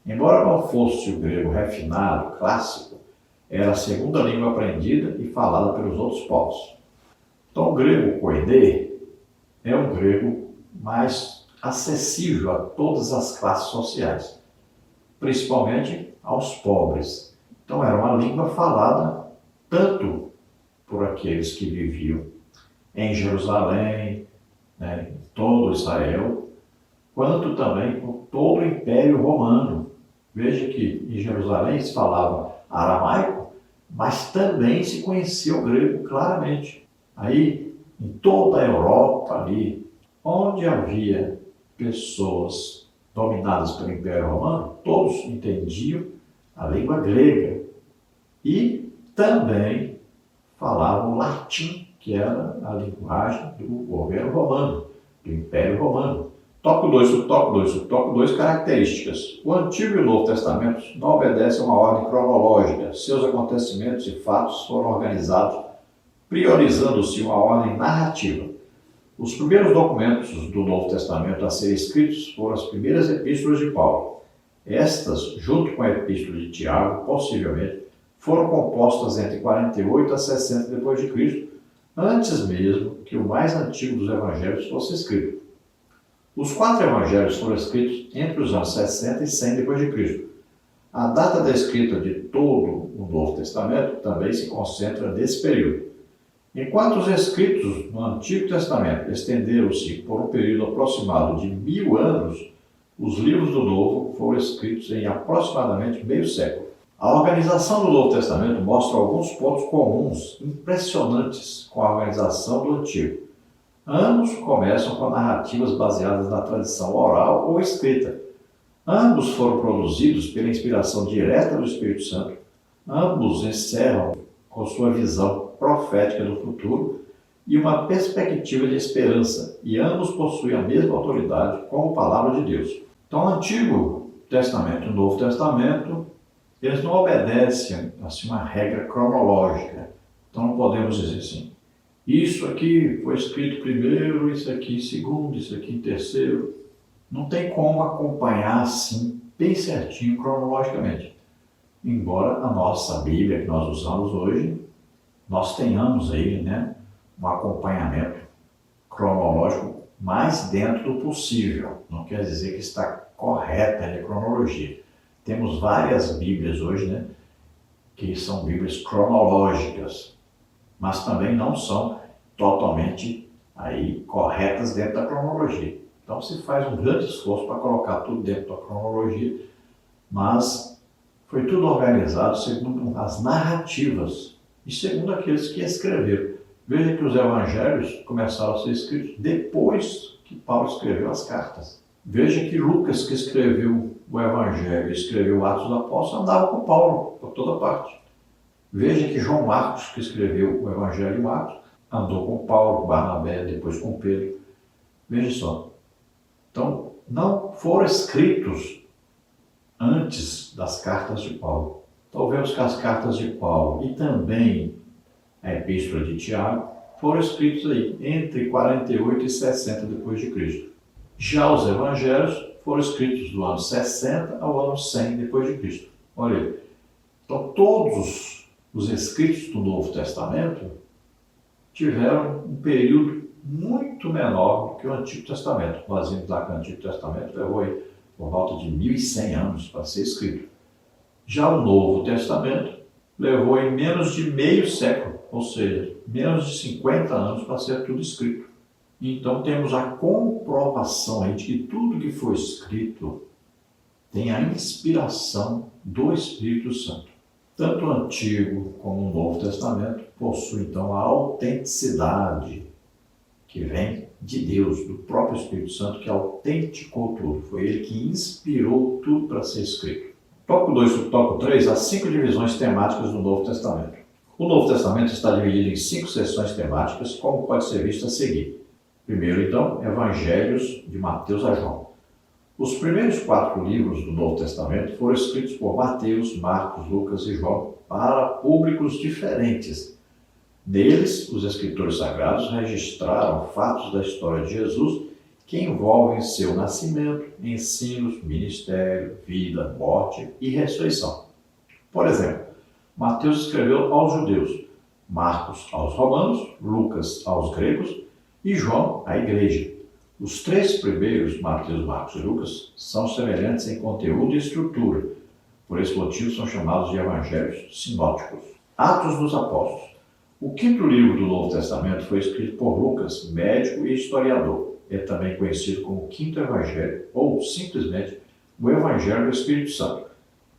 Embora não fosse o grego refinado, clássico, era a segunda língua aprendida e falada pelos outros povos. Então, o grego koiné é um grego mais acessível a todas as classes sociais, principalmente aos pobres. Então, era uma língua falada tanto por aqueles que viviam em Jerusalém, né, em todo Israel, quanto também por todo o Império Romano. Veja que em Jerusalém se falava aramaico, mas também se conhecia o grego claramente. Aí, em toda a Europa ali, onde havia pessoas dominadas pelo Império Romano, todos entendiam a língua grega e também falavam latim, que era a linguagem do governo romano, do Império Romano. Tópico 2, subtópico 2, características. O Antigo e o Novo Testamento não obedecem a uma ordem cronológica. Seus acontecimentos e fatos foram organizados priorizando-se uma ordem narrativa. Os primeiros documentos do Novo Testamento a serem escritos foram as primeiras epístolas de Paulo. Estas, junto com a epístola de Tiago, possivelmente, foram compostas entre 48 a 60 depois de Cristo, antes mesmo que o mais antigo dos evangelhos fosse escrito. Os 4 evangelhos foram escritos entre os anos 60 e 100 depois de Cristo. A data da escrita de todo o Novo Testamento também se concentra nesse período. Enquanto os escritos no Antigo Testamento estenderam-se por um período aproximado de 1000 anos, os livros do Novo foram escritos em aproximadamente meio século. A organização do Novo Testamento mostra alguns pontos comuns, impressionantes com a organização do Antigo. Ambos começam com narrativas baseadas na tradição oral ou escrita. Ambos foram produzidos pela inspiração direta do Espírito Santo. Ambos encerram com sua visão profética do futuro e uma perspectiva de esperança, e ambos possuem a mesma autoridade como palavra de Deus. Então, o Antigo Testamento e o Novo Testamento, eles não obedecem assim, uma regra cronológica. Então, não podemos dizer assim, isso aqui foi escrito primeiro, isso aqui em segundo, isso aqui em terceiro. Não tem como acompanhar assim, bem certinho, cronologicamente. Embora a nossa Bíblia que nós usamos hoje, nós tenhamos aí, né, um acompanhamento cronológico mais dentro do possível. Não quer dizer que está correta a cronologia. Temos várias Bíblias hoje, né, que são Bíblias cronológicas, mas também não são totalmente aí corretas dentro da cronologia. Então se faz um grande esforço para colocar tudo dentro da cronologia, mas foi tudo organizado segundo as narrativas e segundo aqueles que escreveram. Veja que os evangelhos começaram a ser escritos depois que Paulo escreveu as cartas. Veja que Lucas, que escreveu o evangelho, escreveu Atos dos Apóstolos, andava com Paulo por toda parte. Veja que João Marcos, que escreveu o evangelho de Marcos, andou com Paulo, Barnabé, depois com Pedro. Veja só. Então, não foram escritos antes das cartas de Paulo. Então, vemos que as cartas de Paulo e também a epístola de Tiago foram escritos aí entre 48 e 60 depois de Cristo. Já os evangelhos foram escritos do ano 60 ao ano 100 depois de Cristo. Olha aí. Então, todos os escritos do Novo Testamento tiveram um período muito menor do que o Antigo Testamento. Nós vimos lá que o Antigo Testamento levou aí por volta de 1100 anos para ser escrito. Já o Novo Testamento levou em menos de meio século, ou seja, menos de 50 anos para ser tudo escrito. Então temos a comprovação aí de que tudo que foi escrito tem a inspiração do Espírito Santo. Tanto o Antigo como o Novo Testamento possuem, então, a autenticidade que vem de Deus, do próprio Espírito Santo, que autenticou tudo. Foi ele que inspirou tudo para ser escrito. Tópico 2 e tópico 3, as 5 divisões temáticas do Novo Testamento. O Novo Testamento está dividido em 5 seções temáticas, como pode ser visto a seguir. Primeiro, então, Evangelhos de Mateus a João. Os primeiros 4 livros do Novo Testamento foram escritos por Mateus, Marcos, Lucas e João para públicos diferentes. Neles, os escritores sagrados registraram fatos da história de Jesus que envolvem seu nascimento, ensinos, ministério, vida, morte e ressurreição. Por exemplo, Mateus escreveu aos judeus, Marcos aos romanos, Lucas aos gregos e João à igreja. Os 3 primeiros, Mateus, Marcos e Lucas, são semelhantes em conteúdo e estrutura. Por esse motivo são chamados de evangelhos sinóticos. Atos dos Apóstolos. O 5º livro do Novo Testamento foi escrito por Lucas, médico e historiador. É também conhecido como o 5º Evangelho, ou simplesmente o Evangelho do Espírito Santo.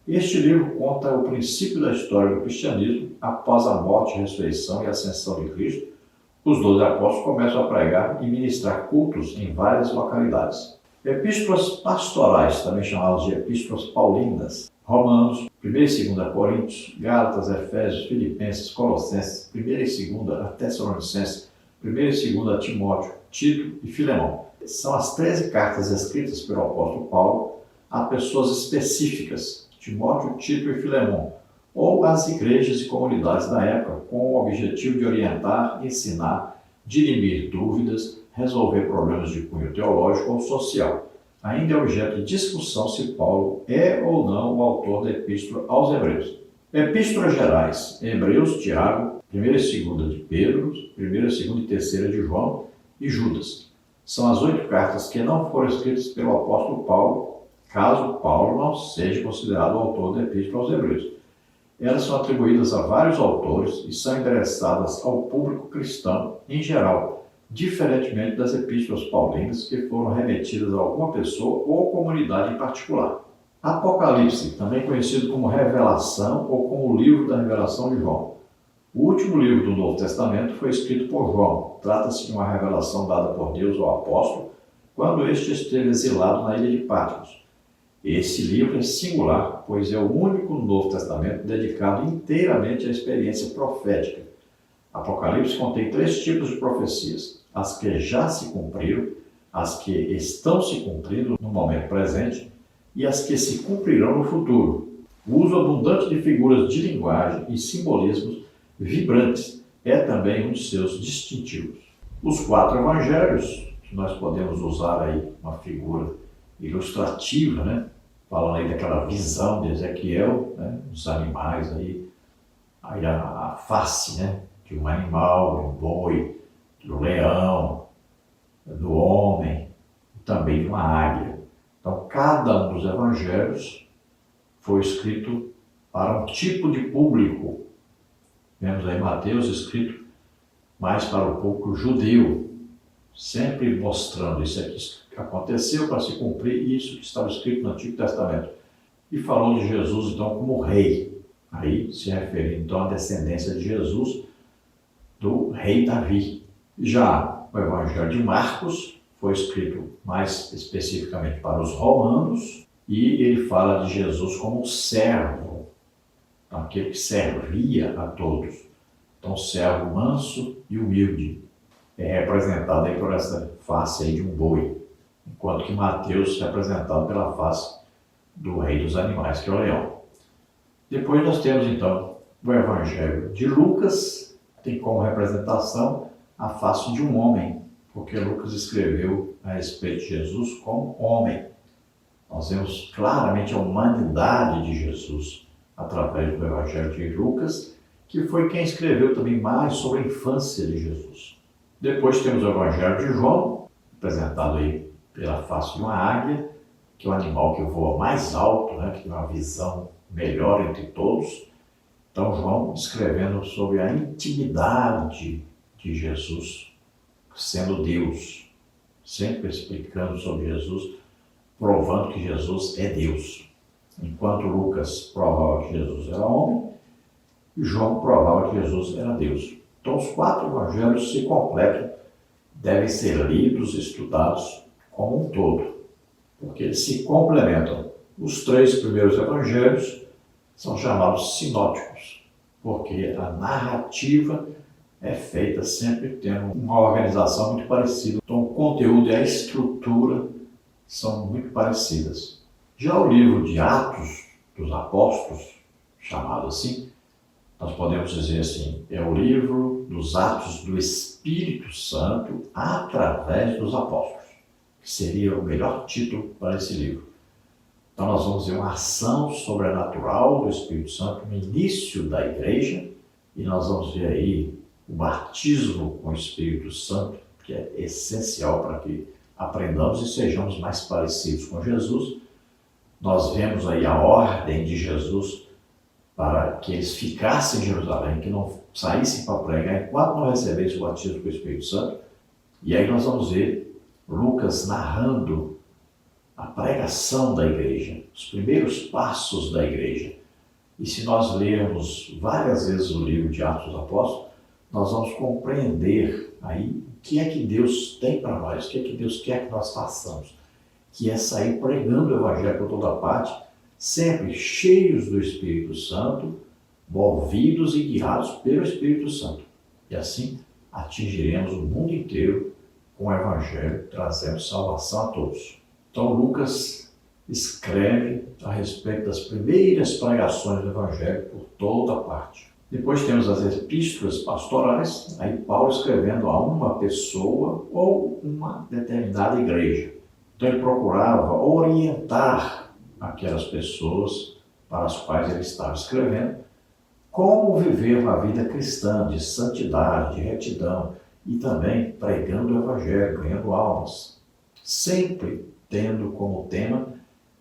Este livro conta o princípio da história do cristianismo após a morte, ressurreição e ascensão de Cristo. Os 12 apóstolos começam a pregar e ministrar cultos em várias localidades. Epístolas pastorais, também chamadas de epístolas paulinas, Romanos, 1 e 2 Coríntios, Gálatas, Efésios, Filipenses, Colossenses, 1 e 2 Tessalonicenses, 1 e 2 Timóteo, Tito e Filemão. São as 13 cartas escritas pelo apóstolo Paulo a pessoas específicas, Timóteo, Tito e Filemão, ou às igrejas e comunidades da época, com o objetivo de orientar, ensinar, dirimir dúvidas, resolver problemas de cunho teológico ou social. Ainda é objeto de discussão se Paulo é ou não o autor da Epístola aos Hebreus. Epístolas gerais, Hebreus, Tiago, 1 e 2 de Pedro, 1 e 2 e 3 de João e Judas. São as 8 cartas que não foram escritas pelo apóstolo Paulo, caso Paulo não seja considerado o autor da Epístola aos Hebreus. Elas são atribuídas a vários autores e são endereçadas ao público cristão em geral, diferentemente das epístolas paulinas que foram remetidas a alguma pessoa ou comunidade em particular. Apocalipse, também conhecido como Revelação ou como o livro da Revelação de João. O último livro do Novo Testamento foi escrito por João. Trata-se de uma revelação dada por Deus ao apóstolo quando este esteve exilado na ilha de Patmos. Esse livro é singular, pois é o único no Novo Testamento dedicado inteiramente à experiência profética. Apocalipse contém 3 tipos de profecias: as que já se cumpriram, as que estão se cumprindo no momento presente e as que se cumprirão no futuro. O uso abundante de figuras de linguagem e simbolismos vibrantes é também um de seus distintivos. Os 4 evangelhos, que nós podemos usar aí uma figura ilustrativa, né? Falando aí daquela visão de Ezequiel, né? Dos animais aí a face, né? De um animal, de um boi, do leão, do homem, e também de uma águia. Então, cada um dos evangelhos foi escrito para um tipo de público. Vemos aí Mateus escrito mais para o público judeu, sempre mostrando isso aqui aconteceu para se cumprir isso que estava escrito no Antigo Testamento. E falou de Jesus, então, como rei. Aí se referindo, então, à descendência de Jesus, do rei Davi. Já o Evangelho de Marcos foi escrito mais especificamente para os romanos e ele fala de Jesus como servo, aquele que servia a todos. Então, servo manso e humilde. É representado aí por essa face aí de um boi, enquanto que Mateus é representado pela face do rei dos animais, que é o leão. Depois nós temos, então, o Evangelho de Lucas, tem como representação a face de um homem, porque Lucas escreveu a respeito de Jesus como homem. Nós vemos claramente a humanidade de Jesus através do Evangelho de Lucas, que foi quem escreveu também mais sobre a infância de Jesus. Depois temos o Evangelho de João, apresentado aí pela face de uma águia, que é o animal que voa mais alto, né, que tem uma visão melhor entre todos. Então, João escrevendo sobre a intimidade de Jesus, sendo Deus, sempre explicando sobre Jesus provando que Jesus é Deus. Enquanto Lucas provava que Jesus era homem, João provava que Jesus era Deus. Então os 4 evangelhos se completam, devem ser lidos e estudados como um todo, porque eles se complementam. Os 3 primeiros evangelhos são chamados sinóticos, porque a narrativa é feita sempre tendo uma organização muito parecida. Então o conteúdo e a estrutura são muito parecidas. Já o livro de Atos dos Apóstolos, chamado assim, nós podemos dizer assim, é o livro dos atos do Espírito Santo através dos apóstolos, que seria o melhor título para esse livro. Então nós vamos ver uma ação sobrenatural do Espírito Santo no início da igreja, e nós vamos ver aí o batismo com o Espírito Santo, que é essencial para que aprendamos e sejamos mais parecidos com Jesus. Nós vemos aí a ordem de Jesus para que eles ficassem em Jerusalém, que não saíssem para pregar enquanto não recebessem o batismo com o Espírito Santo. E aí nós vamos ver Lucas narrando a pregação da igreja, os primeiros passos da igreja. E se nós lermos várias vezes o livro de Atos dos Apóstolos, nós vamos compreender aí o que é que Deus tem para nós, o que é que Deus quer que nós façamos, que é sair pregando o Evangelho por toda parte, sempre cheios do Espírito Santo, movidos e guiados pelo Espírito Santo. E assim atingiremos o mundo inteiro com o Evangelho, trazendo salvação a todos. Então Lucas escreve a respeito das primeiras pregações do Evangelho por toda parte. Depois temos as epístolas pastorais, aí Paulo escrevendo a uma pessoa ou uma determinada igreja. Então ele procurava orientar aquelas pessoas para as quais ele estava escrevendo como viver uma vida cristã de santidade, de retidão e também pregando o Evangelho, ganhando almas, sempre tendo como tema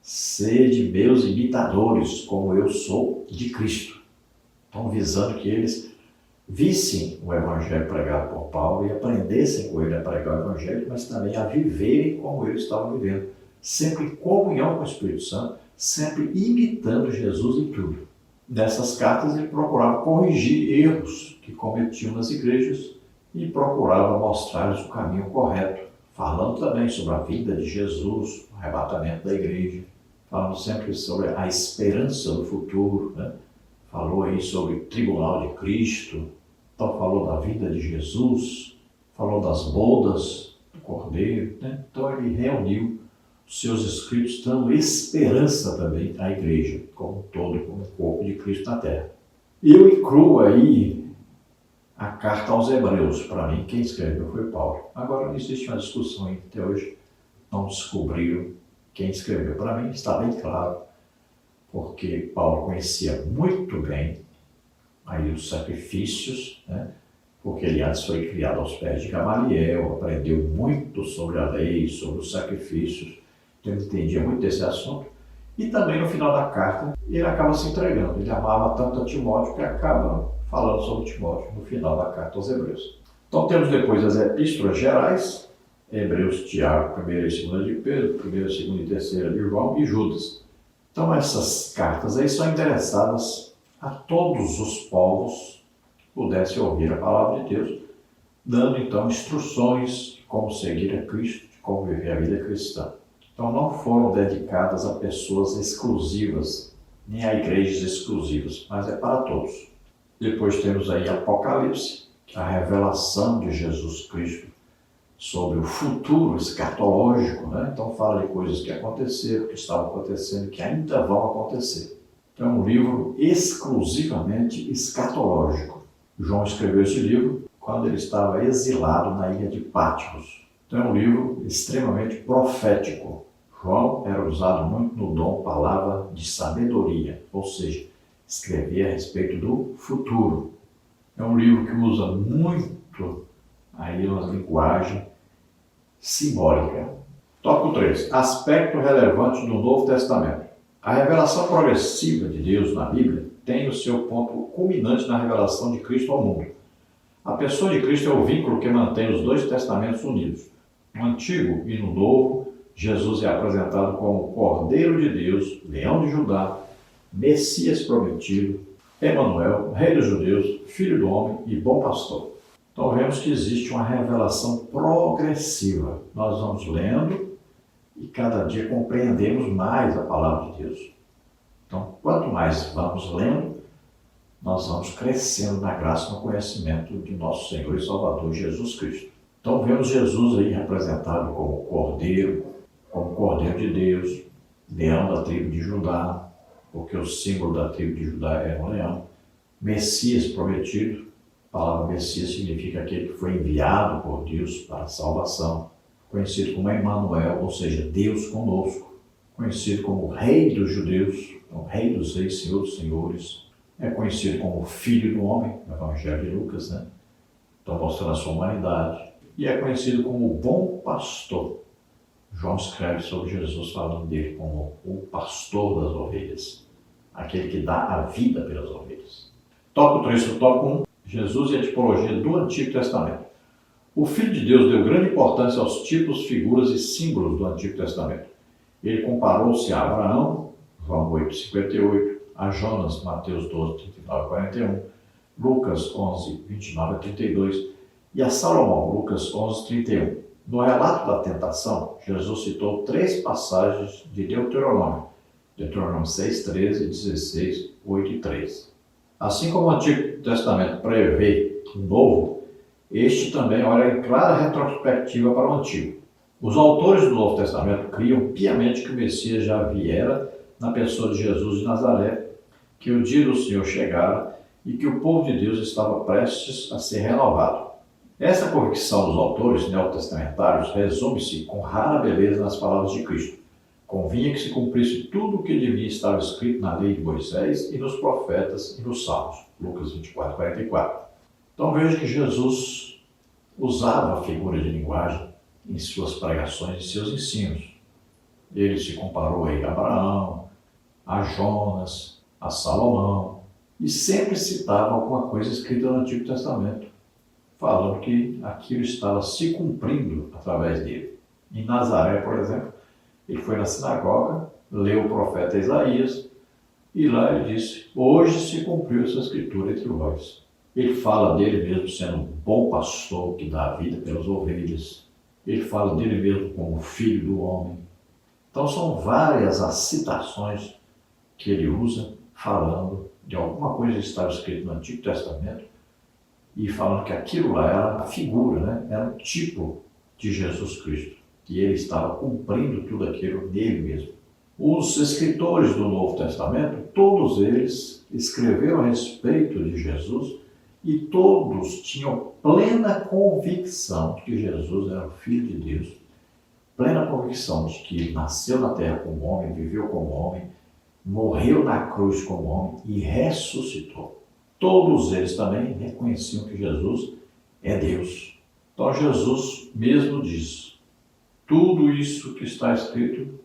sede meus imitadores, como eu sou de Cristo. Então visando que eles vissem o Evangelho pregado por Paulo e aprendessem com ele a pregar o Evangelho, mas também a viverem como ele estava vivendo, sempre em comunhão com o Espírito Santo, sempre imitando Jesus em tudo. Nessas cartas ele procurava corrigir erros que cometiam nas igrejas e procurava mostrar-lhes o caminho correto, falando também sobre a vida de Jesus, o arrebatamento da igreja, falando sempre sobre a esperança do futuro, né? Falou aí sobre o tribunal de Cristo, então falou da vida de Jesus, falou das bodas do Cordeiro, né? Então ele reuniu os seus escritos dando esperança também à igreja, como um todo, como o corpo de Cristo na terra. Eu incluo aí a carta aos Hebreus. Para mim, quem escreveu foi Paulo. Agora, existe uma discussão aí, até hoje não descobriram quem escreveu. Para mim, está bem claro, porque Paulo conhecia muito bem aí os sacrifícios, né? Porque ele antes foi criado aos pés de Gamaliel, aprendeu muito sobre a lei, sobre os sacrifícios, então ele entendia muito desse assunto. E também no final da carta, ele acaba se entregando. Ele amava tanto a Timóteo que acaba falando sobre Timóteo no final da carta aos Hebreus. Então temos depois as epístolas gerais, Hebreus, Tiago, 1ª e 2ª de Pedro, 1ª, 2ª e 3ª de João e Judas. Então essas cartas aí são endereçadas a todos os povos que pudessem ouvir a palavra de Deus, dando então instruções de como seguir a Cristo, de como viver a vida cristã. Então não foram dedicadas a pessoas exclusivas, nem a igrejas exclusivas, mas é para todos. Depois temos aí Apocalipse, a revelação de Jesus Cristo sobre o futuro escatológico, né? Então fala de coisas que aconteceram, que estavam acontecendo, que ainda vão acontecer. Então é um livro exclusivamente escatológico. João escreveu esse livro quando ele estava exilado na ilha de Patmos. Então é um livro extremamente profético. João era usado muito no dom palavra de sabedoria, ou seja, escrevia a respeito do futuro. É um livro que usa muito aí uma linguagem simbólica. Tópico 3. Aspecto relevante do Novo Testamento. A revelação progressiva de Deus na Bíblia tem o seu ponto culminante na revelação de Cristo ao mundo. A pessoa de Cristo é o vínculo que mantém os dois testamentos unidos, no Antigo e no Novo, Jesus é apresentado como Cordeiro de Deus, Leão de Judá, Messias prometido, Emanuel, Rei dos Judeus, Filho do Homem e Bom Pastor. Então vemos que existe uma revelação progressiva. Nós vamos lendo e cada dia compreendemos mais a palavra de Deus. Então, quanto mais vamos lendo, nós vamos crescendo na graça e no conhecimento de nosso Senhor e Salvador Jesus Cristo. Então vemos Jesus aí representado como Cordeiro de Deus, Leão da tribo de Judá, porque o símbolo da tribo de Judá é um leão, Messias prometido. A palavra Messias significa aquele que foi enviado por Deus para a salvação, conhecido como Emanuel, ou seja, Deus conosco, conhecido como Rei dos Judeus, então, Rei dos Reis, Senhor dos Senhores, é conhecido como Filho do Homem, no Evangelho de Lucas, né? Então mostrando a sua humanidade, e é conhecido como Bom Pastor. João escreve sobre Jesus falando dele como o pastor das ovelhas, aquele que dá a vida pelas ovelhas. Tópico 3 para o tópico 1, Jesus e a tipologia do Antigo Testamento. O Filho de Deus deu grande importância aos tipos, figuras e símbolos do Antigo Testamento. Ele comparou-se a Abraão, João 8:58, a Jonas, Mateus 12:39-41, Lucas 11:29-32 e a Salomão, Lucas 11:31. No relato da tentação, Jesus citou 3 passagens de Deuteronômio 6:13, 16, 8 e 3. Assim como o Antigo Testamento prevê o Novo, este também olha em clara retrospectiva para o Antigo. Os autores do Novo Testamento criam piamente que o Messias já viera na pessoa de Jesus de Nazaré, que o dia do Senhor chegara e que o povo de Deus estava prestes a ser renovado. Essa convicção dos autores neotestamentários resume-se com rara beleza nas palavras de Cristo. Convinha que se cumprisse tudo o que de mim estava escrito na lei de Moisés e nos profetas e nos salmos. Lucas 24:44. Então veja que Jesus usava a figura de linguagem em suas pregações e seus ensinos. Ele se comparou a Abraão, a Jonas, a Salomão, e sempre citava alguma coisa escrita no Antigo Testamento, falando que aquilo estava se cumprindo através dele. Em Nazaré, por exemplo, ele foi na sinagoga, leu o profeta Isaías, e lá ele disse: hoje se cumpriu essa escritura entre vós. Ele fala dele mesmo sendo um bom pastor que dá a vida pelas ovelhas. Ele fala dele mesmo como filho do homem. Então são várias as citações que ele usa falando de alguma coisa que estava escrito no Antigo Testamento e falando que aquilo lá era a figura, né? Era um tipo de Jesus Cristo, que ele estava cumprindo tudo aquilo nele mesmo. Os escritores do Novo Testamento, todos eles escreveram a respeito de Jesus e todos tinham plena convicção de que Jesus era o Filho de Deus, plena convicção de que ele nasceu na terra como homem, viveu como homem, morreu na cruz como homem e ressuscitou. Todos eles também reconheciam que Jesus é Deus. Então Jesus mesmo diz: tudo isso que está escrito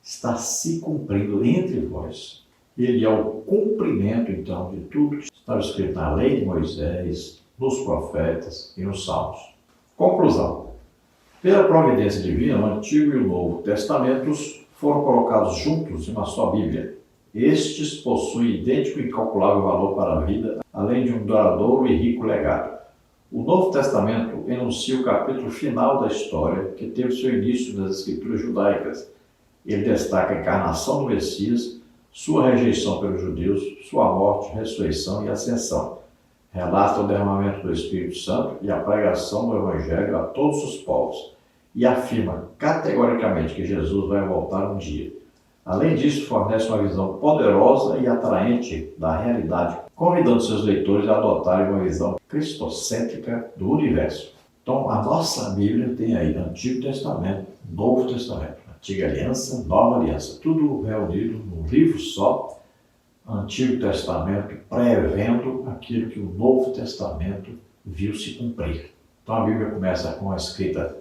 está se cumprindo entre vós. Ele é o cumprimento, então, de tudo que estava escrito na lei de Moisés, nos profetas e nos salmos. Conclusão. Pela providência divina, o Antigo e o Novo Testamentos foram colocados juntos em uma só Bíblia. Estes possuem idêntico e incalculável valor para a vida, além de um duradouro e rico legado. O Novo Testamento enuncia o capítulo final da história, que teve seu início nas Escrituras judaicas. Ele destaca a encarnação do Messias, sua rejeição pelos judeus, sua morte, ressurreição e ascensão. Relata o derramamento do Espírito Santo e a pregação do Evangelho a todos os povos, e afirma categoricamente que Jesus vai voltar um dia. Além disso, fornece uma visão poderosa e atraente da realidade, convidando seus leitores a adotarem uma visão cristocêntrica do universo. Então, a nossa Bíblia tem aí Antigo Testamento, Novo Testamento, Antiga Aliança, Nova Aliança, tudo reunido num livro só, Antigo Testamento prevendo aquilo que o Novo Testamento viu se cumprir. Então a Bíblia começa com a escrita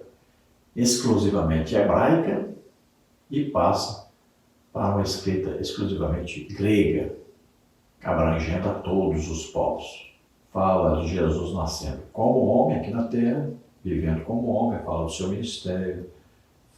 exclusivamente hebraica e passa para uma escrita exclusivamente grega, abrangendo a todos os povos. Fala de Jesus nascendo como homem aqui na terra, vivendo como homem, fala do seu ministério,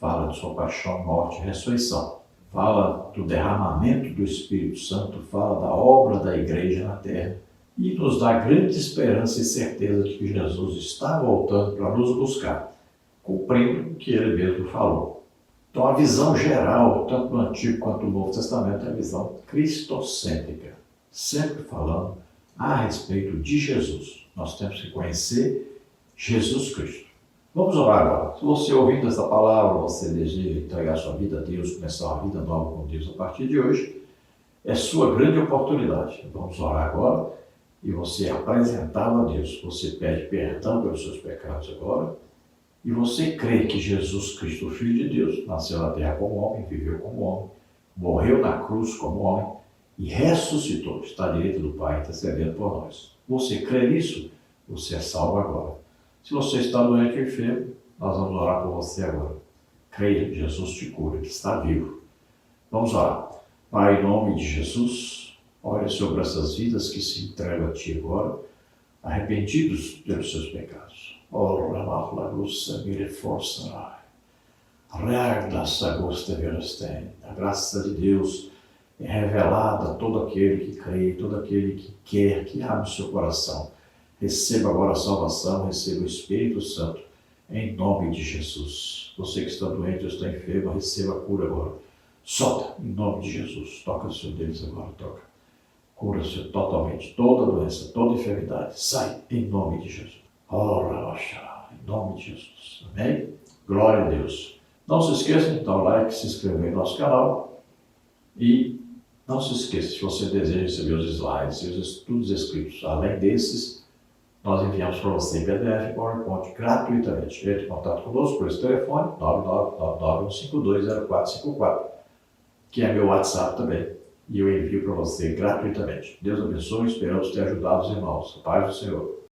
fala de sua paixão, morte e ressurreição. Fala do derramamento do Espírito Santo, fala da obra da igreja na terra e nos dá grande esperança e certeza de que Jesus está voltando para nos buscar, cumprindo o que ele mesmo falou. Então a visão geral, tanto no Antigo quanto no Novo Testamento, é a visão cristocêntrica, sempre falando a respeito de Jesus. Nós temos que conhecer Jesus Cristo. Vamos orar agora. Se você ouvindo essa palavra, você deseja entregar sua vida a Deus, começar uma vida nova com Deus a partir de hoje, é sua grande oportunidade. Vamos orar agora e você apresentá-lo a Deus. Você pede perdão pelos seus pecados agora e você crê que Jesus Cristo, o Filho de Deus, nasceu na terra como homem, viveu como homem, morreu na cruz como homem e ressuscitou, está à direita do Pai, intercedendo por nós. Você crê nisso? Você é salvo agora. Se você está doente ou enfermo, nós vamos orar por você agora. Creia, Jesus te cura, que está vivo. Vamos orar. Pai, em nome de Jesus, olha sobre essas vidas que se entregam a Ti agora, arrependidos pelos seus pecados. Ora, la luz, mire força, reagda essa gosta verostém. A graça de Deus é revelada a todo aquele que crê, todo aquele que quer, que abre o seu coração. Receba agora a salvação, receba o Espírito Santo, em nome de Jesus. Você que está doente ou está enfermo, receba a cura agora. Solta, em nome de Jesus. Toca o Senhor deles agora, toca. Cura-se totalmente, toda doença, toda enfermidade. Sai, em nome de Jesus. Ora, em nome de Jesus. Amém? Glória a Deus. Não se esqueça de dar o like, se inscrever no nosso canal. E não se esqueça, se você deseja receber os slides e os estudos escritos, além desses, nós enviamos para você em PDF e PowerPoint gratuitamente. Entre em contato conosco por esse telefone, 999-152-0454, que é meu WhatsApp também. E eu envio para você gratuitamente. Deus abençoe, esperamos ter ajudado os irmãos. A paz do Senhor.